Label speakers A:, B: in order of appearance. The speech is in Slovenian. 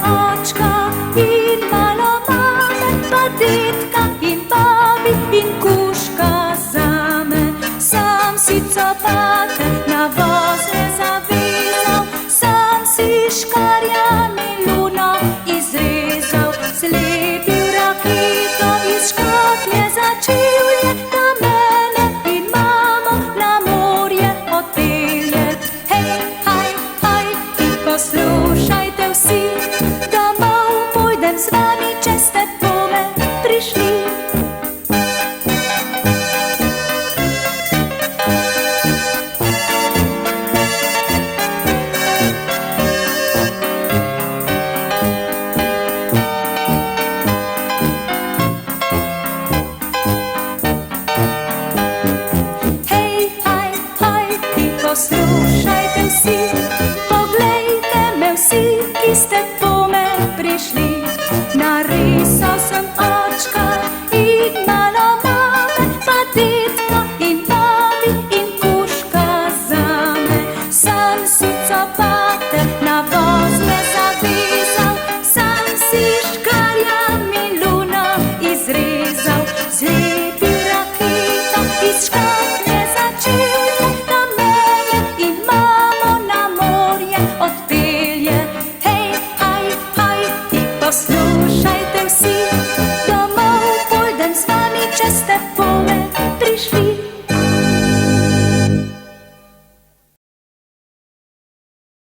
A: očka in malo mame, pa dedka in babi in kužka zame. Sam si copate na vozle zavezal, sam si škarjami luno izrezal, slepil rakito iz škatlje za čevlje, da mene in mamo na morje odpelje. Hej, haj, haj, in poslušajte vsi, domov pojdem z vami, če ste pome prišli. Poslušajte vsi, poglejte me vsi, ki ste